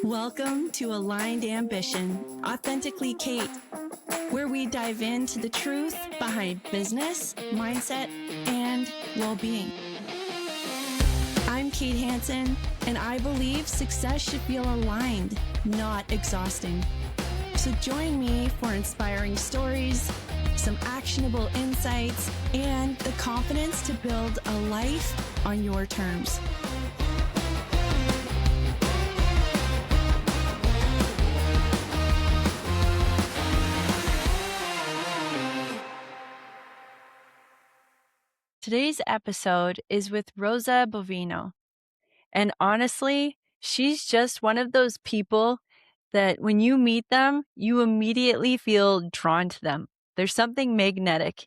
Welcome to Aligned Ambition, Authentically Kate, where we dive into the truth behind business, mindset, and well-being. I'm Kate Hansen, and I believe success should feel aligned, not exhausting. So join me for inspiring stories, some actionable insights, and the confidence to build a life on your terms. Today's episode is with Rosa Bovino. And honestly, she's just one of those people that when you meet them, you immediately feel drawn to them. There's something magnetic.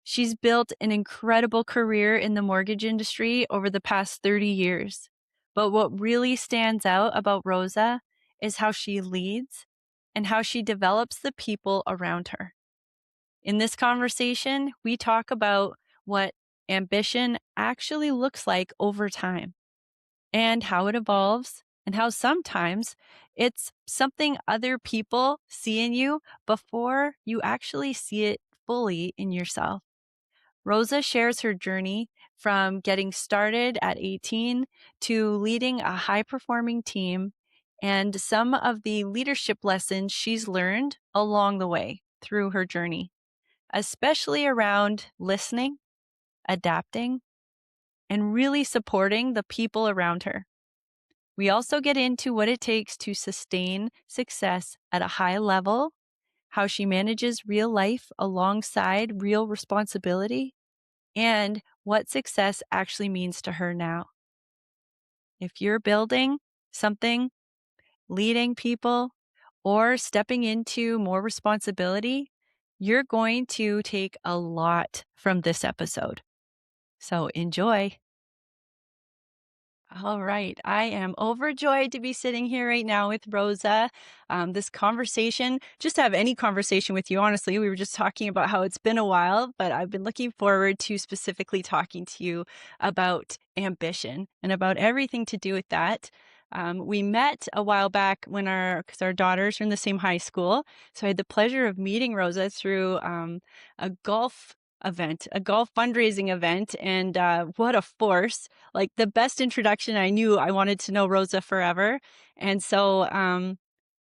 She's built an incredible career in the mortgage industry over the past 30 years. But what really stands out about Rosa is how she leads and how she develops the people around her. In this conversation, we talk about what ambition actually looks like over time and how it evolves and how sometimes it's something other people see in you before you actually see it fully in yourself. Rosa shares her journey from getting started at 18 to leading a high-performing team and some of the leadership lessons she's learned along the way through her journey, especially around listening, adapting, and really supporting the people around her. We also get into what it takes to sustain success at a high level, how she manages real life alongside real responsibility, and what success actually means to her now. If you're building something, leading people, or stepping into more responsibility, you're going to take a lot from this episode. So enjoy. All right. I am overjoyed to be sitting here right now with Rosa. This conversation, just to have any conversation with you, honestly, we were just talking about how it's been a while, but I've been looking forward to specifically talking to you about ambition and about everything to do with that. We met a while back because our daughters are in the same high school. So I had the pleasure of meeting Rosa through a golf event, a golf fundraising event. And what a force. Like the best introduction. I knew I wanted to know Rosa forever. And so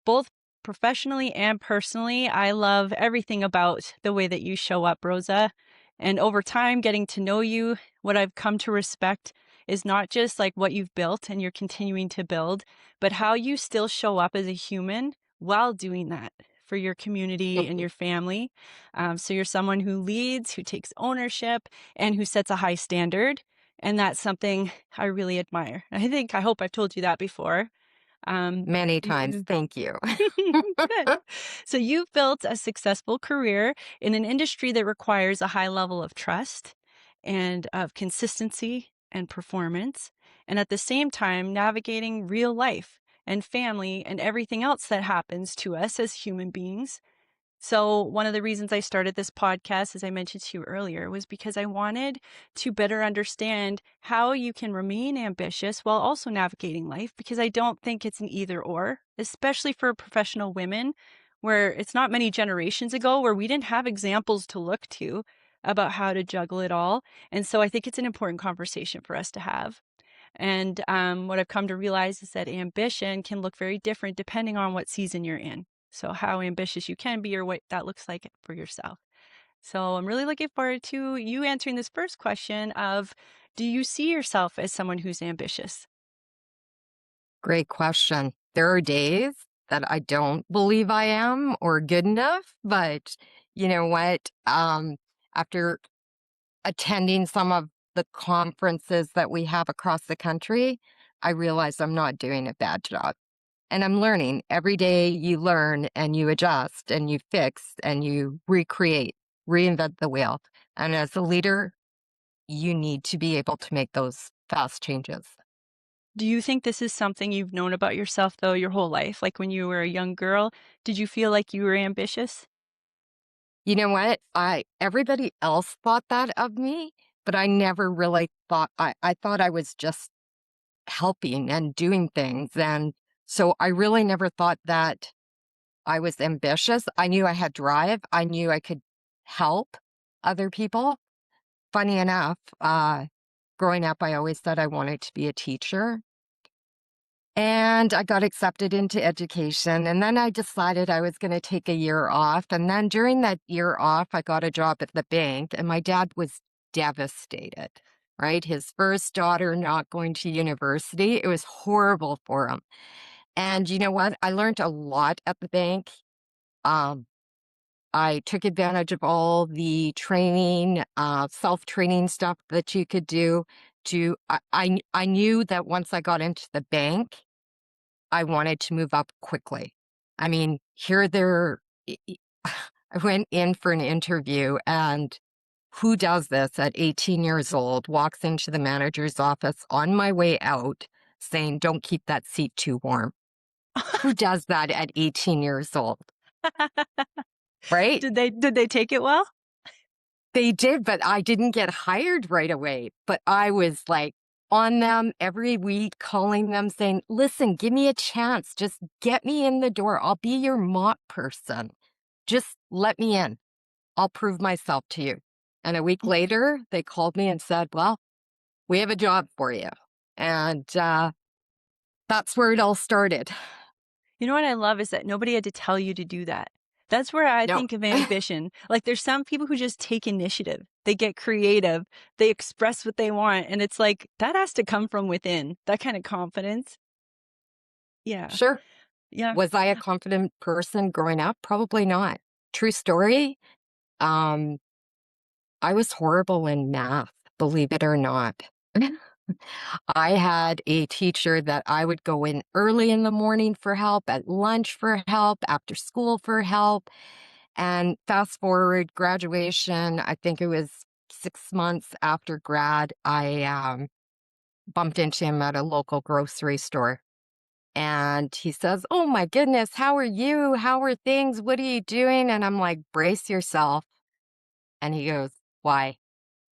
both professionally and personally, I love everything about the way that you show up, Rosa. And over time, getting to know you, what I've come to respect is not just like what you've built and you're continuing to build, but how you still show up as a human while doing that for your community and your family. So you're someone who leads, who takes ownership, and who sets a high standard. And that's something I really admire. I hope I've told you that before. Many times. Thank you. Good. So you've built a successful career in an industry that requires a high level of trust and of consistency and performance, and at the same time navigating real life and family and everything else that happens to us as human beings. So one of the reasons I started this podcast, as I mentioned to you earlier, was because I wanted to better understand how you can remain ambitious while also navigating life, because I don't think it's an either or, especially for professional women, where it's not many generations ago where we didn't have examples to look to about how to juggle it all. And so I think it's an important conversation for us to have. And what I've come to realize is that ambition can look very different depending on what season you're in. So how ambitious you can be or what that looks like for yourself. So I'm really looking forward to you answering this first question of, do you see yourself as someone who's ambitious? Great question. There are days that I don't believe I am or good enough, but you know what? After attending some of the conferences that we have across the country, I realize I'm not doing a bad job. And I'm learning. Every day you learn and you adjust and you fix and you recreate, reinvent the wheel. And as a leader, you need to be able to make those fast changes. Do you think this is something you've known about yourself, though, your whole life? Like when you were a young girl, did you feel like you were ambitious? You know what? Everybody else thought that of me, but I never really thought I thought I was just helping and doing things. And So I really never thought that I was ambitious. I knew I had drive. I knew I could help other people. Funny enough, growing up, I always said I wanted to be a teacher. And I got accepted into education. And then I decided I was going to take a year off. And then during that year off, I got a job at the bank. And my dad was devastated, right? His first daughter not going to university. It was horrible for him. And you know what? I learned a lot at the bank. Um, I took advantage of all the training, self-training stuff that you could do I knew that once I got into the bank, I wanted to move up quickly. I mean, here there, I went in for an interview, and who does this at 18 years old, walks into the manager's office on my way out saying, don't keep that seat too warm. Who does that at 18 years old, right? Did they take it well? They did, but I didn't get hired right away. But I was like on them every week, calling them saying, listen, give me a chance. Just get me in the door. I'll be your mop person. Just let me in. I'll prove myself to you. And a week later, they called me and said, well, we have a job for you. And that's where it all started. You know what I love is that nobody had to tell you to do that. That's where I No, think of ambition. Like there's some people who just take initiative. They get creative. They express what they want. And it's like that has to come from within. That kind of confidence. Yeah. sure. Yeah. Was I a confident person growing up? Probably not. True story. Um, I was horrible in math, believe it or not. I had a teacher that I would go in early in the morning for help, at lunch for help, after school for help. And fast forward graduation, I think it was 6 months after grad, I bumped into him at a local grocery store. And he says, oh my goodness, how are you? How are things? What are you doing? And I'm like, brace yourself. And he goes, why?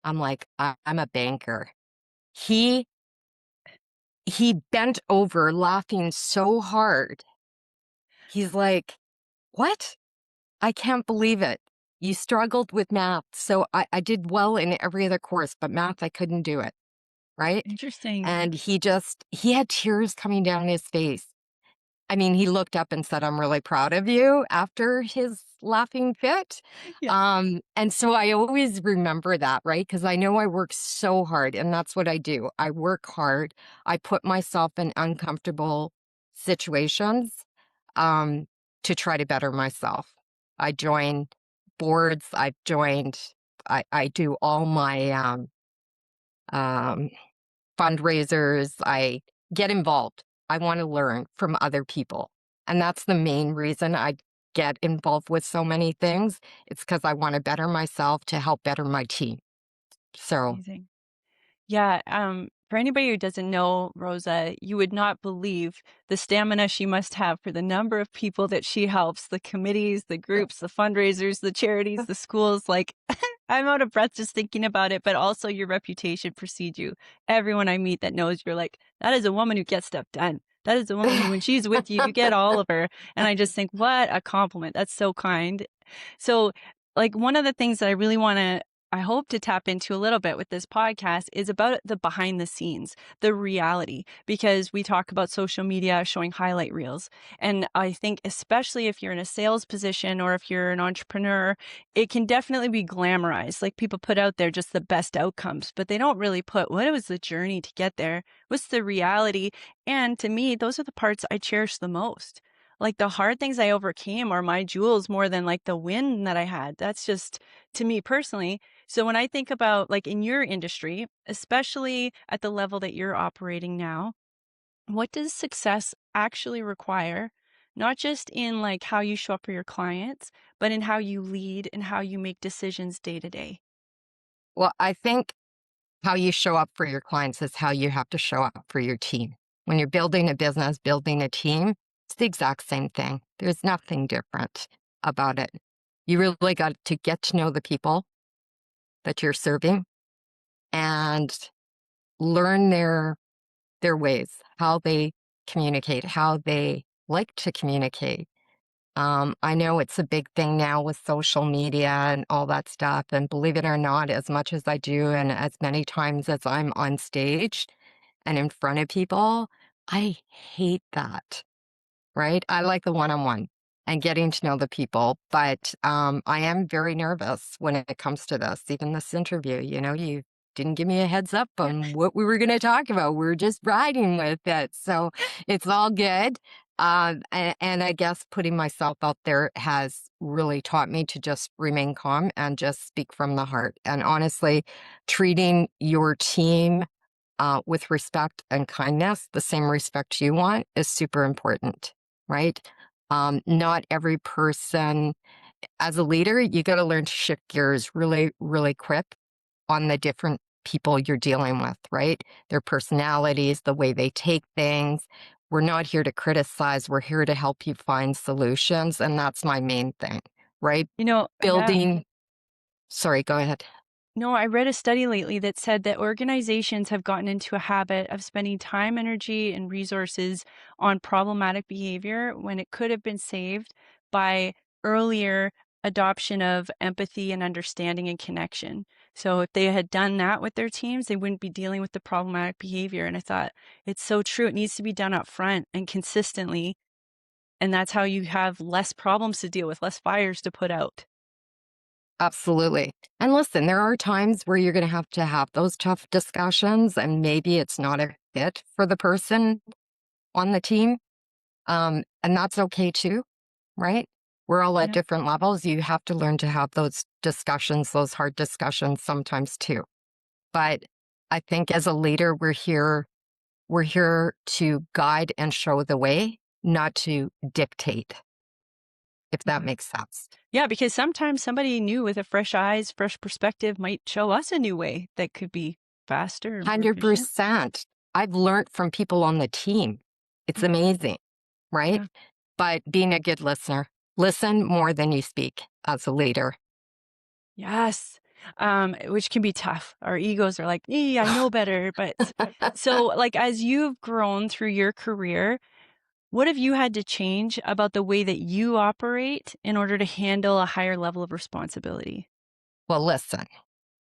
I'm like, I'm a banker. He he bent over laughing so hard. He's like, what? I can't believe it. You struggled with math. So I did well in every other course, but math, I couldn't do it. Right. Interesting. And he had tears coming down his face. I mean, he looked up and said, I'm really proud of you after his laughing fit. Yeah. And so I always remember that, right? Because I know I work so hard, and that's what I do. I work hard. I put myself in uncomfortable situations um, to try to better myself. I join boards. I do all my um, fundraisers. I get involved. I want to learn from other people. And that's the main reason I get involved with so many things. It's because I want to better myself to help better my team. So, Amazing. Yeah, for anybody who doesn't know Rosa, you would not believe the stamina she must have for the number of people that she helps, the committees, the groups, the fundraisers, the charities, the schools. Like, I'm out of breath just thinking about it, but also your reputation precedes you. Everyone I meet that knows you're like, that is a woman who gets stuff done. That is a woman who, when she's with you, you get all of her. And I just think, what a compliment. That's so kind. So, like, one of the things that I hope to tap into a little bit with this podcast is about the behind the scenes, the reality, because we talk about social media showing highlight reels. And I think, especially if you're in a sales position or if you're an entrepreneur, it can definitely be glamorized. Like people put out there just the best outcomes, but they don't really put what was the journey to get there? What's the reality? And to me, those are the parts I cherish the most. Like the hard things I overcame are my jewels more than like the win that I had. That's just to me personally. So when I think about like in your industry, especially at the level that you're operating now, what does success actually require? Not just in like how you show up for your clients, but in how you lead and how you make decisions day to day. well, I think how you show up for your clients is how you have to show up for your team. When you're building a business, building a team, it's the exact same thing. There's nothing different about it. You really got to get to know the people that you're serving and learn their ways, how they communicate, how they like to communicate. I know it's a big thing now with social media and all that stuff. And believe it or not, as much as I do, and as many times as I'm on stage and in front of people, I hate that. Right? I like the one-on-one and getting to know the people, but, I am very nervous when it comes to this, even this interview. You didn't give me a heads up on what we were gonna talk about. We're just riding with it, so it's all good. And I guess putting myself out there has really taught me to just remain calm and just speak from the heart, and honestly, treating your team with respect and kindness, the same respect you want is super important, right? Not every person, as a leader, you got to learn to shift gears really, really quick on the different people you're dealing with, right? Their personalities, the way they take things. We're not here to criticize, we're here to help you find solutions. And that's my main thing, right? Yeah. Building, sorry, go ahead. No, I read a study lately that said that organizations have gotten into a habit of spending time, energy, and resources on problematic behavior when it could have been saved by earlier adoption of empathy and understanding and connection. So if they had done that with their teams, they wouldn't be dealing with the problematic behavior. And I thought it's so true. It needs to be done up front and consistently. And that's how you have less problems to deal with, less fires to put out. Absolutely. And listen, there are times where you're going to have those tough discussions, and maybe it's not a fit for the person on the team. And that's okay too, right? We're all at Yeah. different levels. You have to learn to have those discussions, those hard discussions sometimes too. But I think as a leader, we're here to guide and show the way, not to dictate, if that Yeah. makes sense. Yeah, because sometimes somebody new with a fresh eyes, fresh perspective might show us a new way that could be faster and more efficient. 100%. I've learned from people on the team. It's Mm. amazing, right? Yeah. But being a good listener, listen more than you speak as a leader. Yes. Which can be tough. Our egos are like, I know better. But so, like, as you've grown through your career, what have you had to change about the way that you operate in order to handle a higher level of responsibility? Well, listen,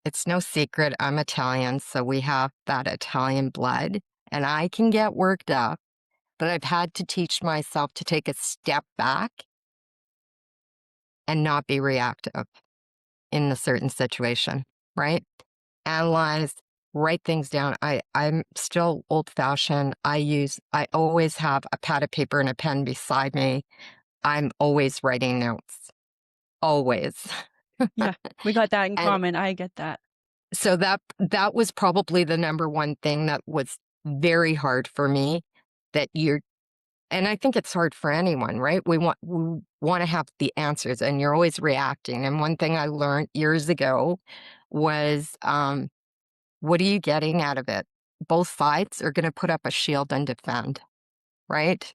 it's no secret I'm Italian, so we have that Italian blood, and I can get worked up, but I've had to teach myself to take a step back and not be reactive in a certain situation, right? Analyze, write things down. I'm still old fashioned. I always have a pad of paper and a pen beside me. I'm always writing notes, always. Yeah, we got that in And common. I get that. so that was probably the number one thing that was very hard for me, that you're, and I think it's hard for anyone, right? We want to have the answers, and you're always reacting. And one thing I learned years ago was, what are you getting out of it? Both sides are going to put up a shield and defend, right?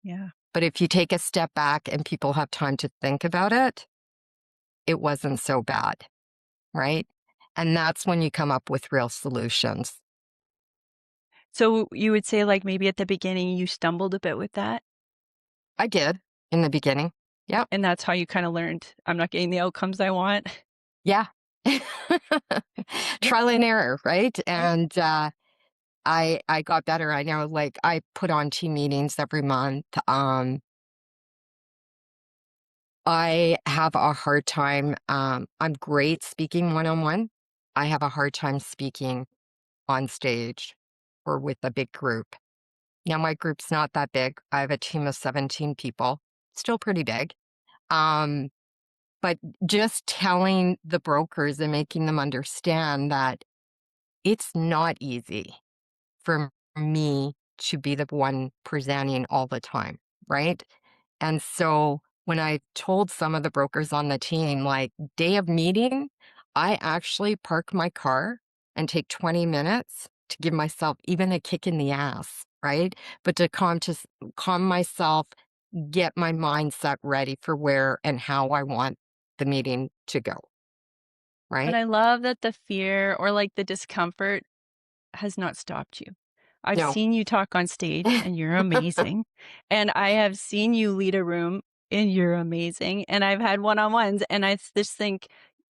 Yeah. But if you take a step back and people have time to think about it, it wasn't so bad, right? And that's when you come up with real solutions. So you would say, like, maybe at the beginning you stumbled a bit with that, I did in the beginning. Yep. and that's how you kind of learned, I'm not getting the outcomes I want. Yeah. Trial and error, right? And I got better. I know, like, I put on team meetings every month. I have a hard time. I'm great speaking one on one. I have a hard time speaking on stage or with a big group. Now, my group's not that big. I have a team of 17 people, still pretty big. Um, but just telling the brokers and making them understand that it's not easy for me to be the one presenting all the time, right? And so when I told some of the brokers on the team, like, day of meeting, I actually park my car and take 20 minutes to give myself even a kick in the ass, right? But to calm myself, get my mindset ready for where and how I want the meeting to go, But right? I love that the fear or, like, the discomfort has not stopped you. I've No. seen you talk on stage and you're amazing. And I have seen you lead a room and you're amazing. And I've had one-on-ones and just think,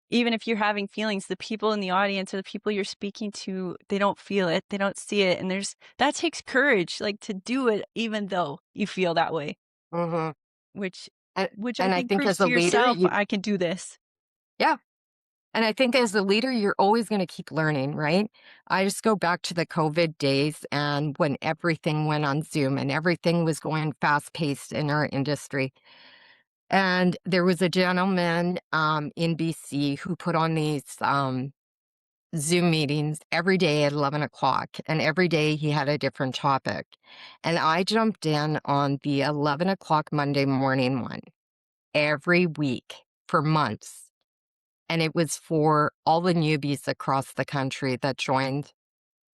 even if you're having feelings, the people in the audience or the people you're speaking to, they don't feel it, they don't see it. And that takes courage, like to do it even though you feel that way, Mhm. which And which I and I think think proves as a to leader, yourself, you I can do this. yeah. And I think as a leader, you're always gonna keep learning, right? I just go back to the COVID days and when everything went on Zoom and everything was going fast paced in our industry. And there was a gentleman in BC who put on these Zoom meetings every day at 11 o'clock, and every day he had a different topic. And I jumped in on the 11 o'clock Monday morning one every week for months. And it was for all the newbies across the country that joined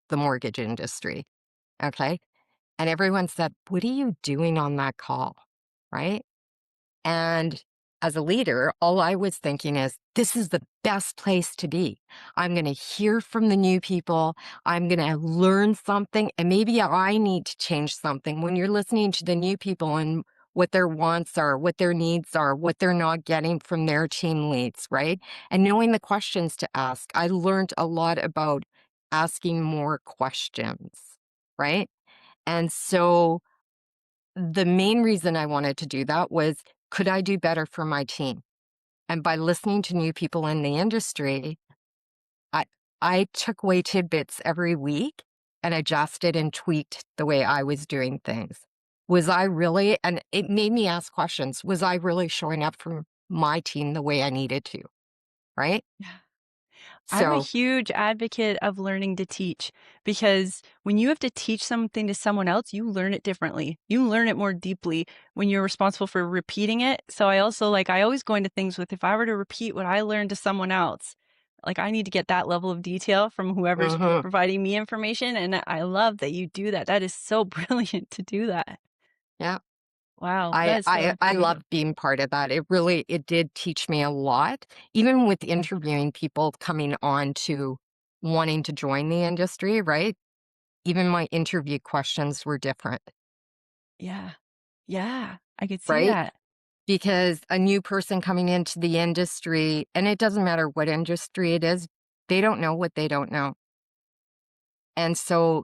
the mortgage industry. Okay. And everyone said, "What are you doing on that call?" Right. And as a leader, all I was thinking is, this is the best place to be. I'm going to hear from the new people. I'm going to learn something. And maybe I need to change something when you're listening to the new people and what their wants are, what their needs are, what they're not getting from their team leads, right? And knowing the questions to ask. I learned a lot about asking more questions, right? And so the main reason I wanted to do that was, could I do better for my team? And by listening to new people in the industry, I I took away tidbits every week and adjusted and tweaked the way I was doing things. Was I really, and it made me ask questions, was I really showing up for my team the way I needed to? Right? Yeah. I'm a So, huge advocate of learning to teach because when you have to teach something to someone else, you learn it differently. You learn it more deeply when you're responsible for repeating it. So I also I always go into things with if I were to repeat what I learned to someone else, like I need to get that level of detail from whoever's mhm, providing me information. And I love that you do that. That is so brilliant to do that. yeah. Wow. I That is so I I great. love being part of that. It did teach me a lot, even with interviewing people coming on to wanting to join the industry, right? Even my interview questions were different, Yeah. Yeah. I could see right? that. Because a new person coming into the industry, and it doesn't matter what industry it is, they don't know what they don't know. And so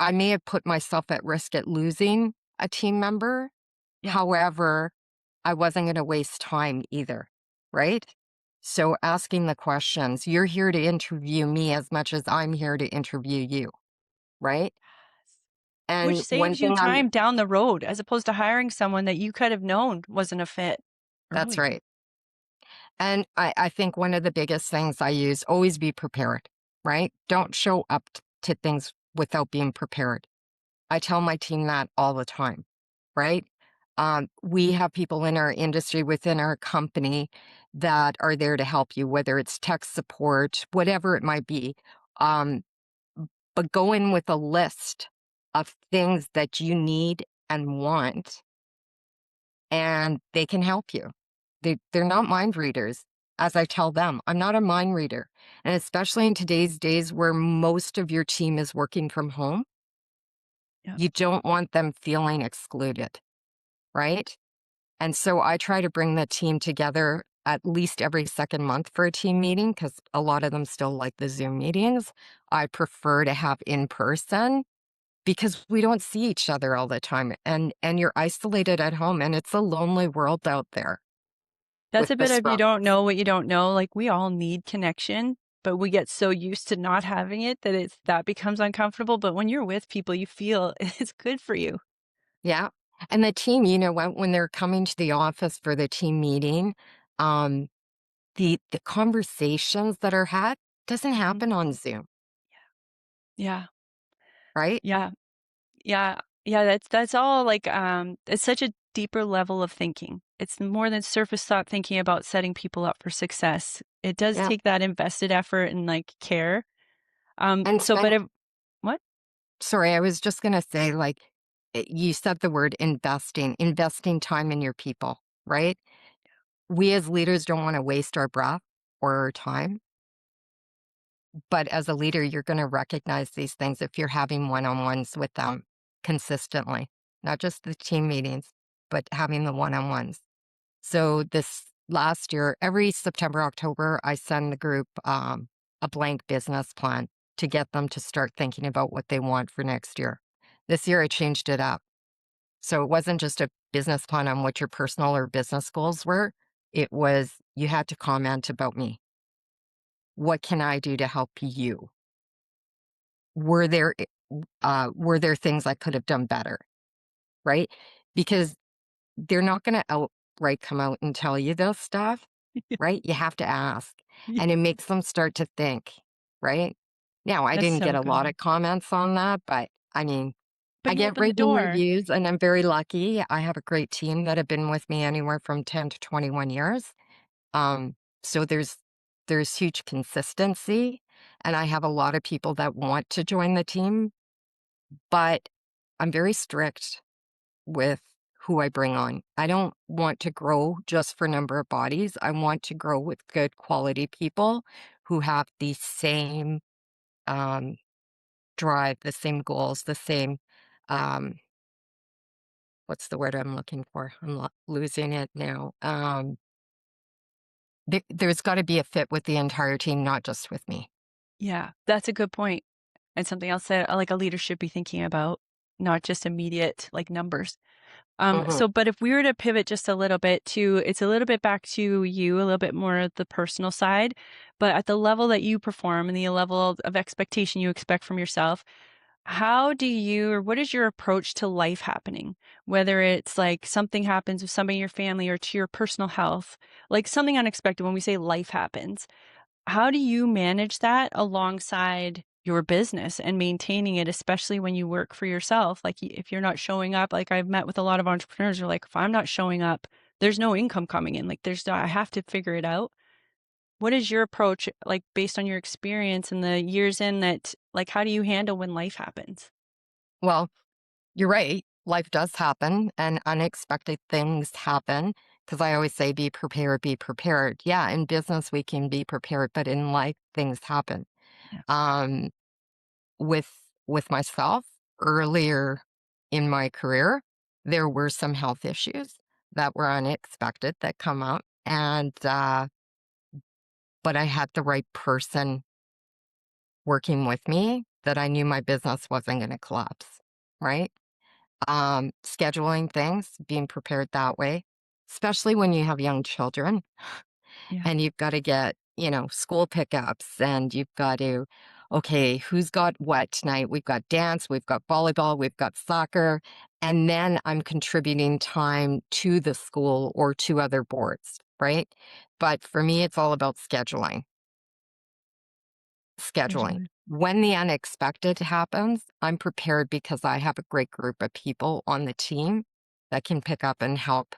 I may have put myself at risk at losing a team member. Yeah. However, I wasn't going to waste time either, right? So asking the questions, you're here to interview me as much as I'm here to interview you, right? Which And one saves you thing time down the road as opposed to hiring someone that you could have known wasn't a fit that's early. right. And I think one of the biggest things I use, always be prepared, right? Don't show up to things without being prepared. I tell my team that all the time, right? We have people in our industry within our company that are there to help you, whether it's tech support, whatever it might be. Um, but go in with a list of things that you need and want, and they can help you. They're not mind readers. As I tell them, I'm not a mind reader. And especially in today's days where most of your team is working from home, Yeah. you don't want them feeling excluded, right? And so I try to bring the team together at least every second month for a team meeting because a lot of them still like the Zoom meetings. I prefer to have in person because we don't see each other all the time and you're isolated at home and it's a lonely world out there That's with a the bit of you don't struggles. know what you don't know. Like we all need connection, but we get so used to not having it that that becomes uncomfortable. But when you're with people, you feel it's good for you. Yeah. And the team, you know what, when they're coming to the office for the team meeting, um, the conversations that are had doesn't Mhm. happen on Zoom, Yeah. right? Yeah. Yeah. Yeah. That's all it's such a deeper level of thinking. It's more than surface thought thinking about setting people up for success. It does Yeah. take that invested effort and care. And So but spend if what? sorry, I was just gonna say, like, you said the word investing time in your people, right? We as leaders don't wanna waste our breath or our time. But as a leader, you're going to recognize these things if you're having one-on-ones with them consistently, not just the team meetings, but having the one-on-ones. So this last year, every September, October, I send the group a blank business plan to get them to start thinking about what they want for next year. This year, I changed it up. So it wasn't just a business plan on what your personal or business goals were. It was you had to comment about me. What can I do to help you? Were there were there things I could have done better? Right? Because they're not going to outright come out and tell you this stuff, right? You have to ask, Yeah, and it makes them start to think, right? Now, I that's didn't get so a lot good. of comments on that, but I mean, But I you get opened the regular door. reviews and I'm very lucky. I have a great team that have been with me anywhere from 10 to 21 years. Um, so there's huge consistency and I have a lot of people that want to join the team, but I'm very strict with who I bring on. I don't want to grow just for number of bodies. I want to grow with good quality people who have the same um, drive, the same goals, the same um, what's the word I'm looking for? Losing it now. There's got to be a fit with the entire team, not just with me. Yeah, that's a good point, and something else that, like, a leader should be thinking about, not just immediate, like, numbers. Hmm. So but if we were to pivot just a little bit to it's a little bit back to you, a little bit more of the personal side, but at the level that you perform and the level of expectation you expect from yourself, how do you or what is your approach to life happening? Whether it's like something happens with somebody in your family or to your personal health, like something unexpected when we say life happens. How do you manage that alongside your business and maintaining it, especially when you work for yourself? Like, if you're not showing up, like I've met with a lot of entrepreneurs who are like, if I'm not showing up, there's no income coming in. Like, I have to figure it out. What is your approach, like based on your experience and the years in that, like, how do you handle when life happens? Well, you're right. Life does happen and unexpected things happen. Because I always say, be prepared, be prepared. Yeah, in business, we can be prepared, but in life, things happen. Yeah. Um, with with myself earlier in my career, there were some health issues that were unexpected that come up, and but I had the right person working with me that I knew my business wasn't going to collapse. Right? Scheduling things, being prepared that way, especially when you have young children Yeah. and you've got to get, school pickups and you've got to, okay, who's got what tonight? We've got dance, we've got volleyball, we've got soccer. And then I'm contributing time to the school or to other boards, right? But for me, it's all about scheduling. Scheduling. Scheduling. When the unexpected happens, I'm prepared because I have a great group of people on the team that can pick up and help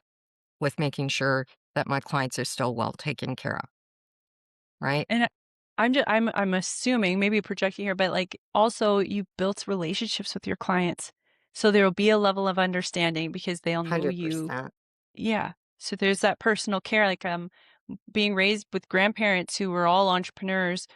with making sure that my clients are still well taken care of, right? And I'm assuming, maybe projecting here, but, like, also you built relationships with your clients. So there'll be a level of understanding because they'll know you. 100%. Yeah. So there's that personal care, like, being raised with grandparents who were all entrepreneurs,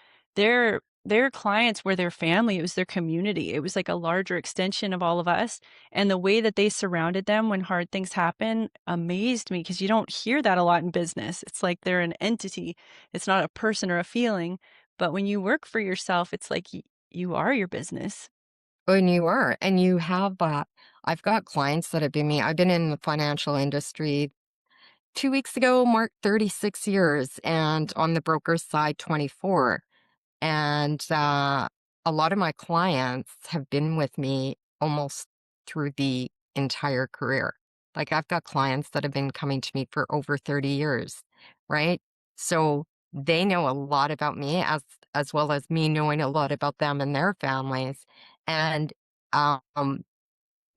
their clients were their family, it was their community, it was like a larger extension of all of us, and the way that they surrounded them when hard things happen amazed me because you don't hear that a lot in business. It's like they're an entity, it's not a person or a feeling, but when you work for yourself, it's like you are your business. And you are, and you have, I've got clients that have been me. I've been in the financial industry 2 weeks ago, marked 36 years, and on the broker side, 24. And a lot of my clients have been with me almost through the entire career. Like I've got clients that have been coming to me for over 30 years, right? So they know a lot about me as well as me knowing a lot about them and their families. And um,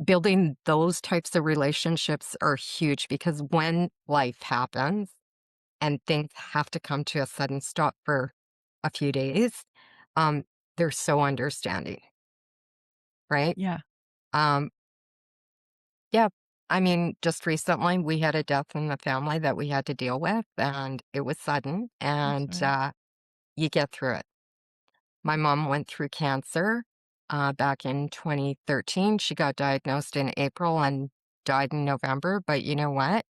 building those types of relationships are huge because when life happens, and things have to come to a sudden stop for a few days, um, they're so understanding, right? Yeah, Um, yeah. I mean, just recently we had a death in the family that we had to deal with, and it was sudden, I'm and sorry. you get through it. My mom went through cancer back in 2013. She got diagnosed in April and died in November. But you know what?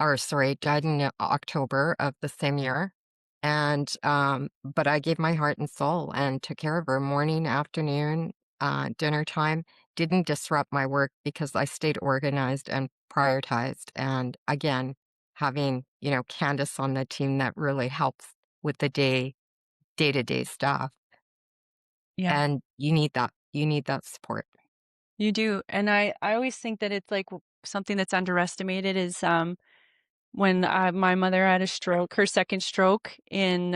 Or sorry, died in October of the same year. And but I gave my heart and soul and took care of her morning, afternoon, dinner time. Didn't disrupt my work because I stayed organized and prioritized. And again, having, Candace on the team that really helps with the day-to-day stuff. Yeah. And you need that. You need that support. You do, and I always think that it's, like, something that's underestimated is, when, my mother had a stroke, her 2nd stroke in,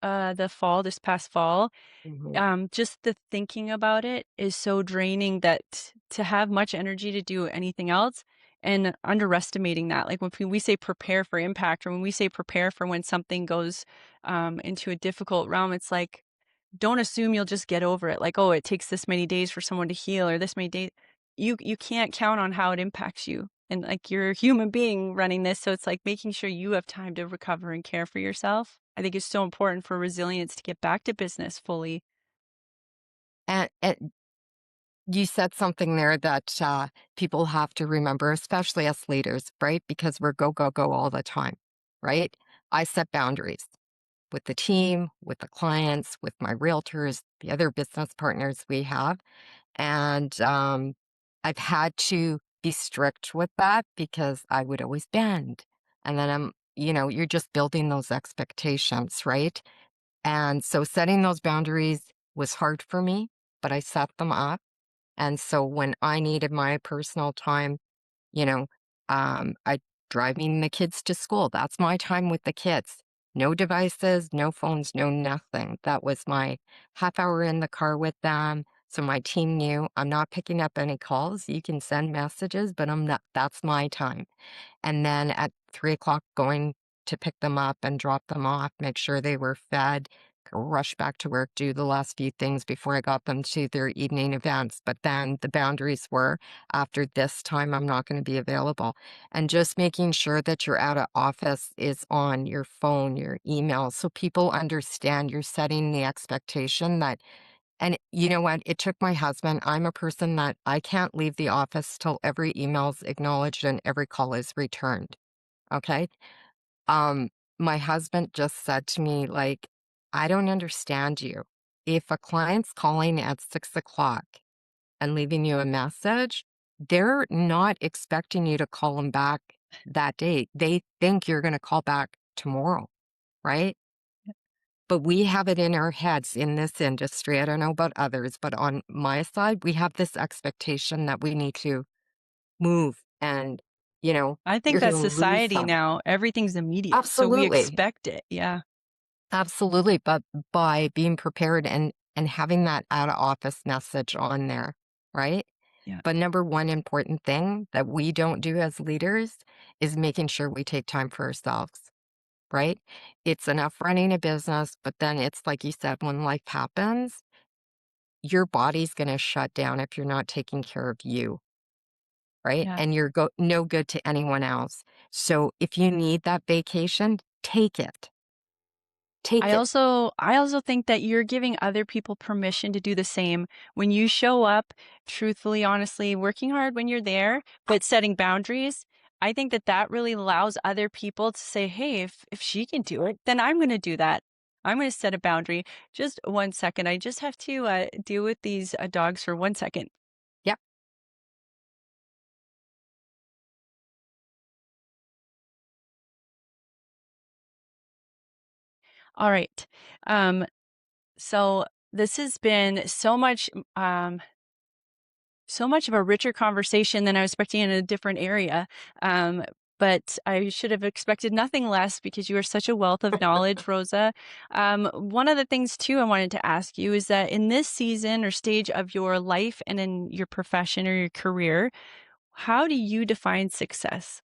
the fall, this past fall, Mhm. just the thinking about it is so draining that to have much energy to do anything else and underestimating that, like, when we say prepare for impact or when we say prepare for when something goes, into a difficult realm, it's like, don't assume you'll just get over it, like, "Oh, it takes this many days for someone to heal or this many days." You can't count on how it impacts you, and, like, you're a human being running this, so it's, like, making sure you have time to recover and care for yourself, I think is so important for resilience to get back to business fully. And you said something there that people have to remember, especially us leaders, right? Because we're go, go, go all the time, right? I set boundaries with the team, with the clients, with my realtors, the other business partners we have. And I've had to be strict with that because I would always bend. And then you're just building those expectations, right? And so setting those boundaries was hard for me, but I set them up. And so when I needed my personal time, you know, I driving the kids to school, that's my time with the kids. No devices, no phones, no nothing. That was my half hour in the car with them. So my team knew I'm not picking up any calls. You can send messages, but I'm not, that's my time. And then at 3 o'clock, going to pick them up and drop them off, make sure they were fed, rush back to work, do the last few things before I got them to their evening events. But then the boundaries were after this time, I'm not going to be available. And just making sure that your out of office is on your phone, your email, so people understand you're setting the expectation that and you know what? It took my husband. I'm a person that I can't leave the office till every email's acknowledged and every call is returned. Okay. Um, my husband just said to me, like, I don't understand you. If a client's calling at 6 o'clock and leaving you a message, they're not expecting you to call them back that day. They think you're going to call back tomorrow, right? But we have it in our heads in this industry. I don't know about others, but on my side, we have this expectation that we need to move and, you know, I think you're going that's to lose society them. now, everything's immediate, so we Absolutely. expect it, yeah, Absolutely. But by being prepared and having that out of office message on there, right? yeah, But number one important thing that we don't do as leaders is making sure we take time for ourselves, right? It's enough running a business, but then it's like you said, when life happens, your body's gonna shut down if you're not taking care of you, right? yeah. And you're no good to anyone else. So if you need that vacation, take it. Take it. I also think that you're giving other people permission to do the same. When you show up, truthfully, honestly, working hard when you're there, but setting boundaries, I think that that really allows other people to say, "Hey, if she can do it, then I'm gonna do that. I'm gonna set a boundary." Just 1 second, I just have to, deal with these, dogs for 1 second. Yep. Alright, um, so this has been so much of a richer conversation than I was expecting in a different area. But I should have expected nothing less because you are such a wealth of knowledge, Rosa. One of the things, too, I wanted to ask you is that in this season or stage of your life and in your profession or your career, how do you define success?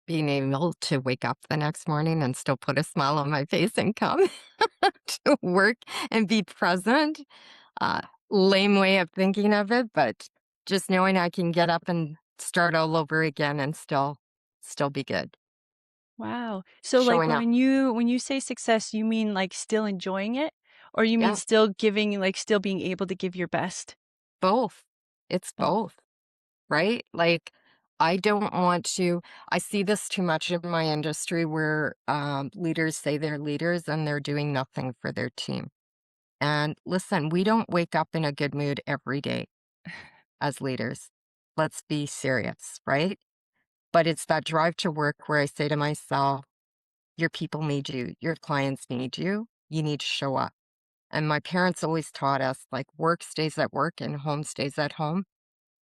Being able to wake up the next morning and still put a smile on my face and come to work and be present. Uh, Lame way of thinking of it, but just knowing I can get up and start all over again and still be good. Wow. So, like, showing up. when you say success, you mean, like, still enjoying it? Or you mean Yeah, still giving like, still being able to give your best? both. It's Both. both, right? Like, I don't want to I see this too much in my industry where, leaders say they're leaders and they're doing nothing for their team. And listen, we don't wake up in a good mood every day as leaders. Let's be serious, right? But it's that drive to work where I say to myself, your people need you, your clients need you, you need to show up. And my parents always taught us like work stays at work and home stays at home.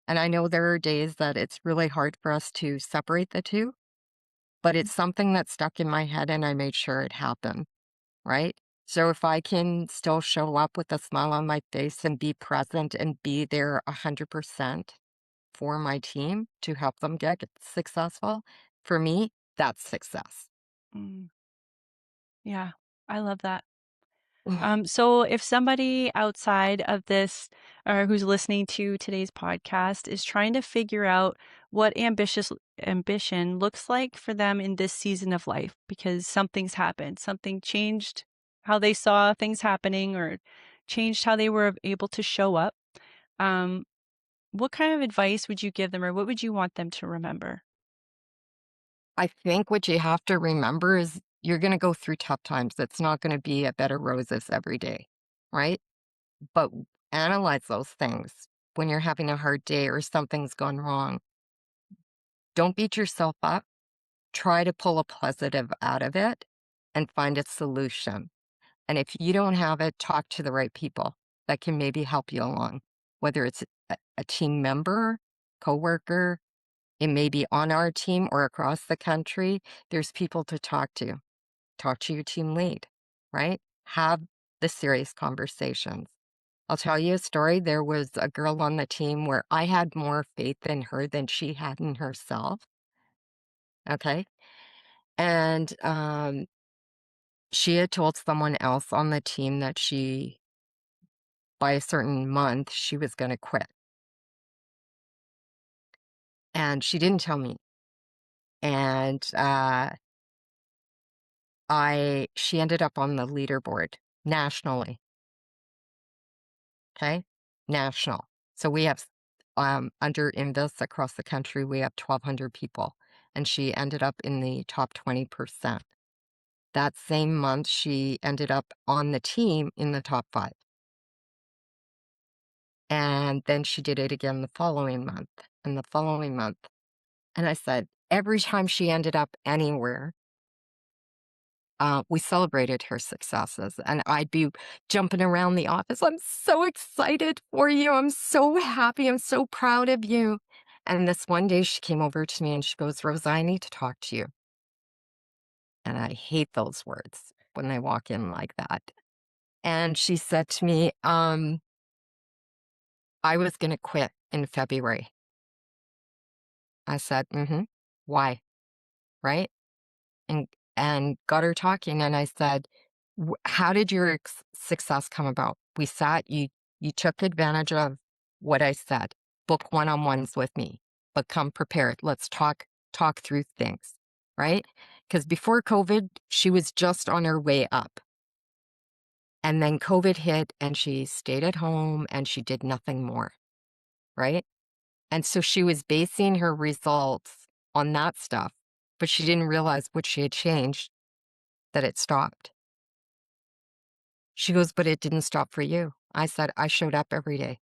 And I know there are days that it's really hard for us to separate the two, but it's something that stuck in my head and I made sure it happened, right? So if I can still show up with a smile on my face and be present and be there 100% for my team to help them get successful, for me, that's success. Mm, yeah, I love that. So if somebody outside of this or who's listening to today's podcast is trying to figure out what ambitious ambition looks like for them in this season of life because something's happened, something changed how they saw things happening or changed how they were able to show up. Um, what kind of advice would you give them or what would you want them to remember? I think what you have to remember is you're going to go through tough times. It's not going to be a bed of roses every day, right? But analyze those things when you're having a hard day or something's gone wrong. Don't beat yourself up. Try to pull a positive out of it and find a solution. And if you don't have it, talk to the right people that can maybe help you along, whether it's a team member, coworker, it may be on our team or across the country. There's people to talk to. Talk to your team lead, right? Have the serious conversations. I'll tell you a story. There was a girl on the team where I had more faith in her than she had in herself. Okay. And she had told someone else on the team that by a certain month, she was going to quit. And she didn't tell me. And she ended up on the leaderboard nationally. Okay. National. So we have, under Invest across the country, we have 1,200 people. And she ended up in the top 20%. That same month, she ended up on the team in the top 5. And then she did it again the following month and the following month. And I said, every time she ended up anywhere, we celebrated her successes. And I'd be jumping around the office. I'm so excited for you. I'm so happy. I'm so proud of you. And this one day she came over to me and she goes, Rosa, I need to talk to you. And I hate those words when they walk in like that. And she said to me, I was going to quit in February. I said, mm-hmm. Why? Right? And got her talking, and I said, How did your success come about? We sat, you took advantage of what I said. Book one-on-ones with me, but come prepared. Let's talk through things, right? Because before COVID, she was just on her way up. And then COVID hit and she stayed at home and she did nothing more, right? And so she was basing her results on that stuff, but she didn't realize what she had changed, that it stopped. She goes, but it didn't stop for you. I said, I showed up every day.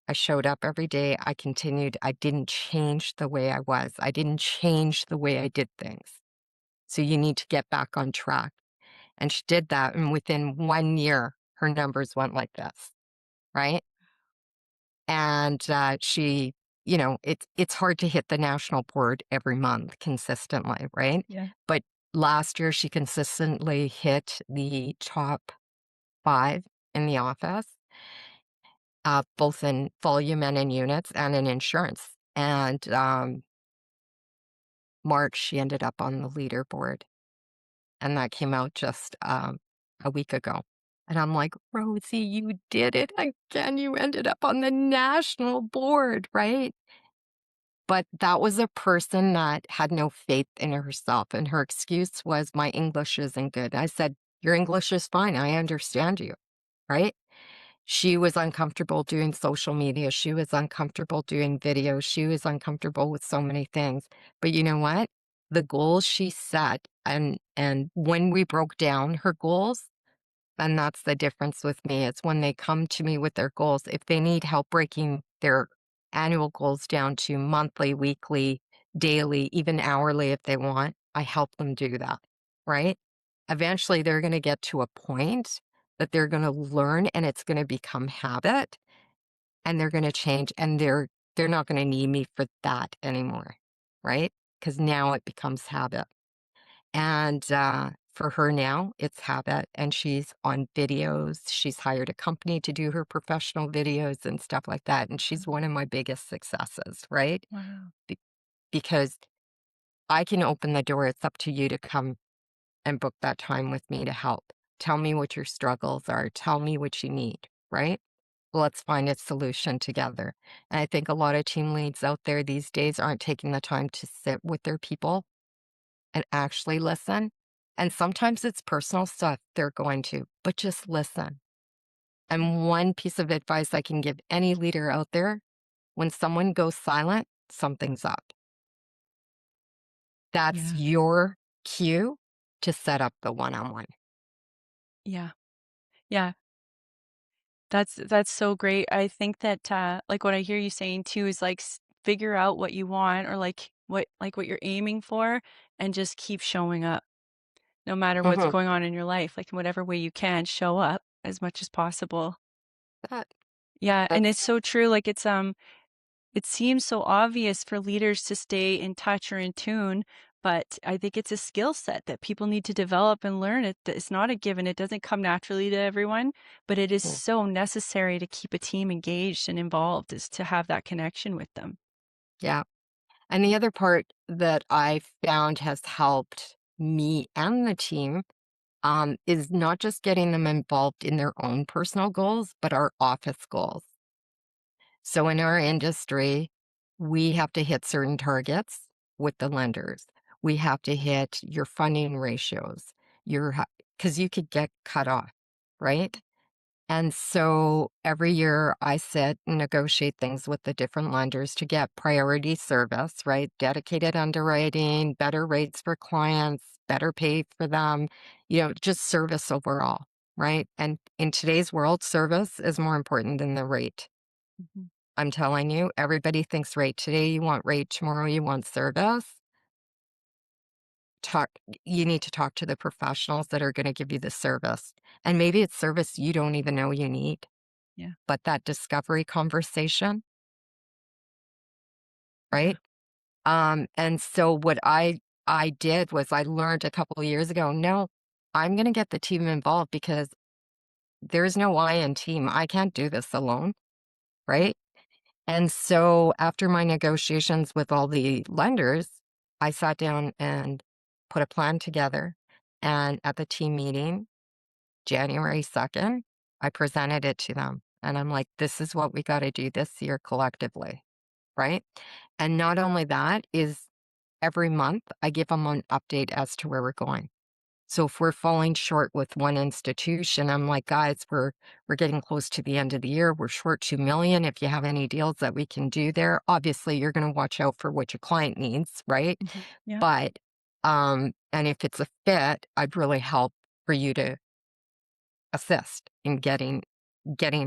I showed up every day. I continued. I didn't change the way I was. I didn't change the way I did things. So you need to get back on track. And she did that. And within 1 year, her numbers went like this, right? And it's hard to hit the national board every month consistently, right? Yeah. But last year, she consistently hit the top 5 in the office, both in volume and in units and in insurance. And March, she ended up on the leaderboard, and that came out just a week ago. And I'm like, Rosie, you did it again. You ended up on the national board, right? But that was a person that had no faith in herself, and her excuse was, "My English isn't good." I said, "Your English is fine. I understand you." Right? She was uncomfortable doing social media. She was uncomfortable doing videos. She was uncomfortable with so many things. But you know what? The goals she set and when we broke down her goals, and that's the difference with me. It's when they come to me with their goals. If they need help breaking their annual goals down to monthly, weekly, daily, even hourly if they want, I help them do that, right? Eventually, they're going to get to a point that they're going to learn and it's going to become habit and they're going to change and they're not going to need me for that anymore, right? Because now it becomes habit. And, for her now, it's habit, and she's on videos. She's hired a company to do her professional videos and stuff like that, and she's one of my biggest successes, right? Wow. Be because I can open the door, it's up to you to come and book that time with me to help. Tell me what your struggles are, tell me what you need, right? Let's find a solution together. And I think a lot of team leads out there these days aren't taking the time to sit with their people and actually listen. And sometimes it's personal stuff they're going to, but just listen. And one piece of advice I can give any leader out there, when someone goes silent, something's up. That's Yeah. your cue to set up the one on one. Yeah. Yeah. That's so great. I think that, like, what I hear you saying too is, like, figure out what you want or, what you're aiming for and just keep showing up no matter what's Hmm. going on in your life, like, in whatever way you can, show up as much as possible. That, Yeah, and that's it's so true, like, it seems so obvious for leaders to stay in touch or in tune, but I think it's a skill set that people need to develop and learn. It's not a given. It doesn't come naturally to everyone, but it is mm, so necessary to keep a team engaged and involved is to have that connection with them. yeah. And the other part that I found has helped me and the team is not just getting them involved in their own personal goals, but our office goals. So in our industry, we have to hit certain targets with the lenders. We have to hit your funding ratios, your because you could get cut off, right? And so every year I sit and negotiate things with the different lenders to get priority service, right? Dedicated underwriting, better rates for clients, better pay for them, just service overall, right? And in today's world, service is more important than the rate. Mhm. I'm telling you, everybody thinks rate today, you want rate, tomorrow you want service. Talk You need to talk to the professionals that are gonna give you the service. And maybe it's service you don't even know you need, Yeah. but that discovery conversation, Yeah. right? And so what I did was I learned a couple of years ago, no, I'm gonna get the team involved because there's no I in team. I can't do this alone, right? And so after my negotiations with all the lenders, I sat down and put a plan together. And at the team meeting, January 2nd, I presented it to them. And I'm like, this is what we got to do this year collectively. Right. And not only that, is every month I give them an update as to where we're going. So if we're falling short with one institution, I'm like, guys, we're getting close to the end of the year. We're short 2 million. If you have any deals that we can do there, obviously you're going to watch out for what your client needs, right? Mhm. Yeah. But and if it's a fit, I'd really help for you to assist in getting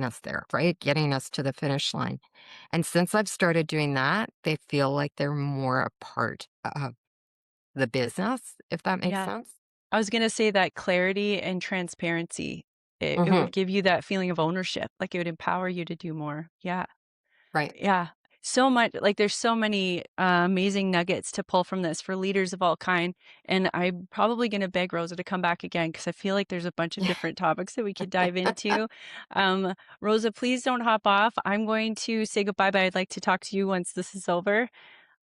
us there, right? Getting us to the finish line. And since I've started doing that, they feel like they're more a part of the business, if that makes Yeah. sense. I was gonna say that clarity and transparency, it Hmm. would give you that feeling of ownership, like, it would empower you to do more. Yeah. Right. Yeah. So much like, there's so many, amazing nuggets to pull from this for leaders of all kind, and I'm probably gonna beg Rosa to come back again because I feel like there's a bunch of different topics that we could dive into. Rosa, please don't hop off. I'm going to say goodbye, but I'd like to talk to you once this is over.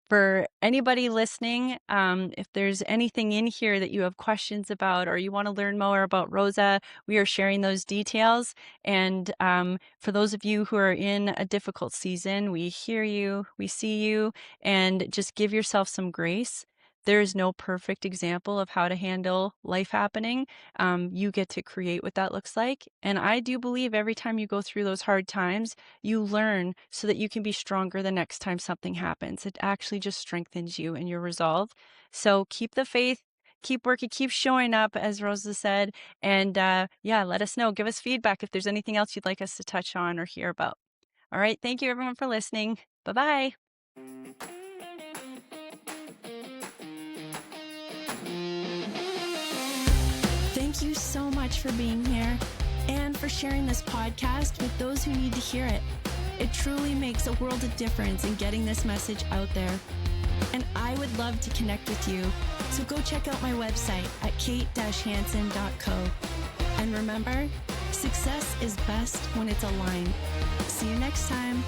For anybody listening, if there's anything in here that you have questions about or you want to learn more about Rosa, we are sharing those details. And for those of you who are in a difficult season, we hear you, we see you, and just give yourself some grace. There is no perfect example of how to handle life happening. You get to create what that looks like. And I do believe every time you go through those hard times, you learn so that you can be stronger the next time something happens. It actually just strengthens you and your resolve. So keep the faith, keep working, keep showing up, as Rosa said. And yeah, let us know. Give us feedback if there's anything else you'd like us to touch on or hear about. All right. Thank you, everyone, for listening. Bye bye. Thank you so much for being here and for sharing this podcast with those who need to hear it. It truly makes a world of difference in getting this message out there. And I would love to connect with you. So go check out my website at kate-hansen.co. And remember, success is best when it's aligned. See you next time.